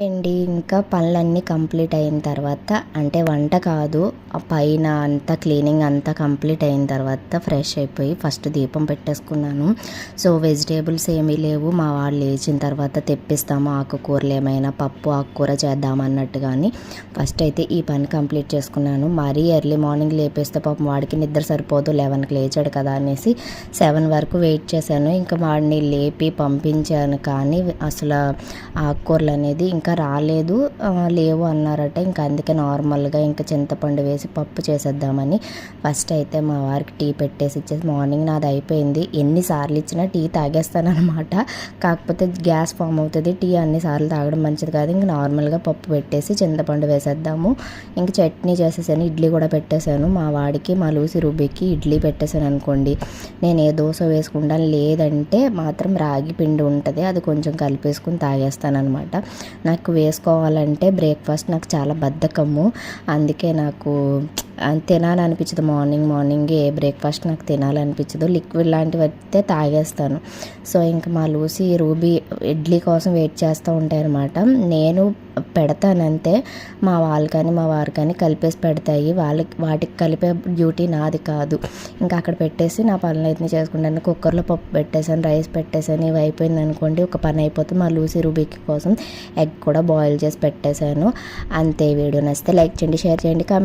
అండి ఇంకా పనులన్నీ కంప్లీట్ అయిన తర్వాత అంటే వంట కాదు పైన అంతా క్లీనింగ్ అంతా కంప్లీట్ అయిన తర్వాత ఫ్రెష్ అయిపోయి ఫస్ట్ దీపం పెట్టేసుకున్నాను. సో వెజిటేబుల్స్ ఏమీ లేవు, మా వాళ్ళు లేచిన తర్వాత తెప్పిస్తాము ఆకుకూరలు ఏమైనా పప్పు ఆకుకూర చేద్దామన్నట్టు. కానీ ఫస్ట్ అయితే ఈ పని కంప్లీట్ చేసుకున్నాను. మరీ ఎర్లీ మార్నింగ్ లేపేస్తే పాపం వాడికి నిద్ర సరిపోదు, 11కి లేచాడు కదా అనేసి 7 వరకు వెయిట్ చేశాను. ఇంకా వాడిని లేపి పంపించాను కానీ అసలు ఆకుకూరలు అనేది ఇంకా రాలేదు, లేవు అన్నారట. ఇంకా అందుకే నార్మల్గా ఇంకా చింతపండు వేసి పప్పు చేసేద్దామని ఫస్ట్ అయితే మా వారికి టీ పెట్టేసి ఇచ్చేసి మార్నింగ్ నాది అయిపోయింది. ఎన్నిసార్లు ఇచ్చినా టీ తాగేస్తాను అనమాట. కాకపోతే గ్యాస్ ఫామ్ అవుతుంది, టీ అన్నిసార్లు తాగడం మంచిది కాదు. ఇంకా నార్మల్గా పప్పు పెట్టేసి చింతపండు వేసేద్దాము. ఇంక చట్నీ చేసేసాను, ఇడ్లీ కూడా పెట్టేశాను. మా వాడికి మా లూసి రూబీకి ఇడ్లీ పెట్టేశాను అనుకోండి. నేను ఏ దోశ వేసుకుంటాను, లేదంటే మాత్రం రాగి పిండి ఉంటుంది, అది కొంచెం కలిపేసుకుని తాగేస్తాను అనమాట. నాకు వేసుకోవాలంటే బ్రేక్ఫాస్ట్ నాకు చాలా బద్ధకము, అందుకే నాకు తినాలనిపించదు. మార్నింగ్ ఏ బ్రేక్ఫాస్ట్ నాకు తినాలనిపించదు, లిక్విడ్ లాంటివి అయితే తాగేస్తాను. సో ఇంకా మా లూసి రూబీ ఇడ్లీ కోసం వెయిట్ చేస్తూ ఉంటాయన్నమాట. నేను పెడతానంతే, మా వాళ్ళు కానీ మా వారు కానీ కలిపేసి పెడతాయి, వాటికి కలిపే డ్యూటీ నాది కాదు. ఇంకా అక్కడ పెట్టేసి నా పనులు అయితే చేసుకుంటాను. కుక్కర్లో పప్పు పెట్టేశాను, రైస్ పెట్టేశాను, ఇవి అయిపోయింది అనుకోండి, ఒక పని అయిపోతుంది. మా లూసి రూబీకి కోసం ఎగ్ కూడా బాయిల్ చేసి పెట్టేశాను. అంతే. వీడియో నచ్చితే లైక్ చేయండి, షేర్ చేయండి, కామెంట్